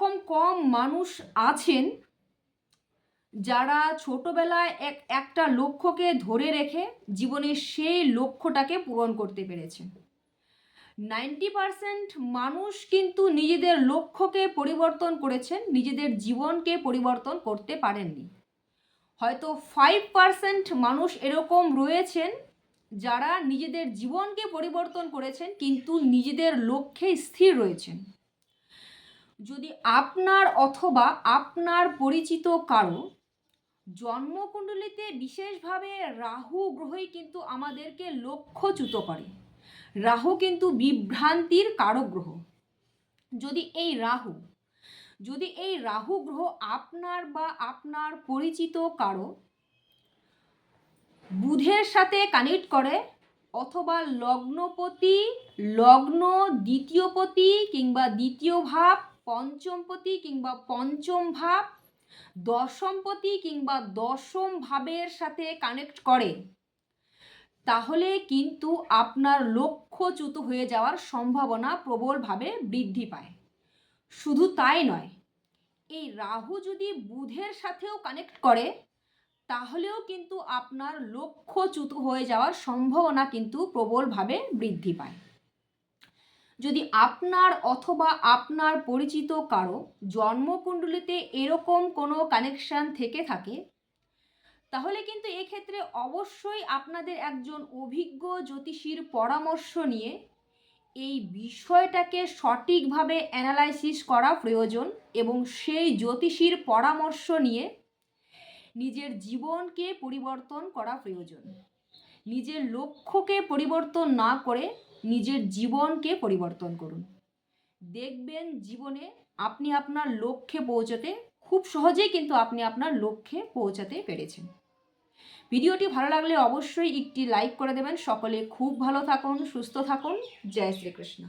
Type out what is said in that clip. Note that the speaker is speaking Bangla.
এরকম কম মানুষ আছেন যারা ছোটবেলায় একটা লক্ষ্যকে ধরে রেখে জীবনে সেই লক্ষ্যটাকে পূরণ করতে পেরেছেন। 90% মানুষ কিন্তু নিজেদের লক্ষ্যকে পরিবর্তন করেছেন, নিজেদের জীবনকে পরিবর্তন করতে পারেননি। হয়তো 5% মানুষ এরকম রয়েছেন যারা নিজেদের জীবনকে পরিবর্তন করেছেন কিন্তু নিজেদের লক্ষ্যে স্থির রয়েছেন। যদি আপনার অথবা আপনার পরিচিত কারো জন্মকুণ্ডলিতে বিশেষভাবে রাহু গ্রহই কিন্তু আমাদেরকে লক্ষ্যচ্যুত করে। রাহু কিন্তু বিভ্রান্তির কারক গ্রহ। যদি এই রাহু গ্রহ আপনার বা আপনার পরিচিত কারো বুধের সাথে কানেক্ট করে অথবা লগ্নপতি, লগ্ন দ্বিতীয়পতি কিংবা দ্বিতীয় ভাব, পঞ্চমপতি কিংবা পঞ্চম ভাব, দশমপতি কিংবা দশম ভাবের সাথে কানেক্ট করে, তাহলে কিন্তু আপনার লক্ষ্যচ্যুত হয়ে যাওয়ার সম্ভাবনা প্রবলভাবে বৃদ্ধি পায়। শুধু তাই নয়, এই রাহু যদি বুধের সাথেও কানেক্ট করে তাহলেও কিন্তু আপনার লক্ষ্যচ্যুত হয়ে যাওয়ার সম্ভাবনা কিন্তু প্রবলভাবে বৃদ্ধি পায়। যদি আপনার অথবা আপনার পরিচিত কারো জন্মকুণ্ডলিতে এরকম কোনো কানেকশান থেকে থাকে তাহলে কিন্তু এক্ষেত্রে অবশ্যই আপনাদের একজন অভিজ্ঞ জ্যোতিষীর পরামর্শ নিয়ে এই বিষয়টাকে সঠিকভাবে অ্যানালাইসিস করা প্রয়োজন এবং সেই জ্যোতিষীর পরামর্শ নিয়ে নিজের জীবনকে পরিবর্তন করা প্রয়োজন। নিজের লক্ষ্যকে পরিবর্তন না করে নিজের জীবনকে পরিবর্তন করুন। দেখবেন জীবনে আপনি আপনার লক্ষ্যে পৌঁছতে খুব সহজেই কিন্তু আপনি আপনার লক্ষ্যে পৌঁছাতে পেরেছেন। ভিডিওটি ভালো লাগলে অবশ্যই একটি লাইক করে দেবেন। সকলে খুব ভালো থাকুন, সুস্থ থাকুন। জয় শ্রীকৃষ্ণ।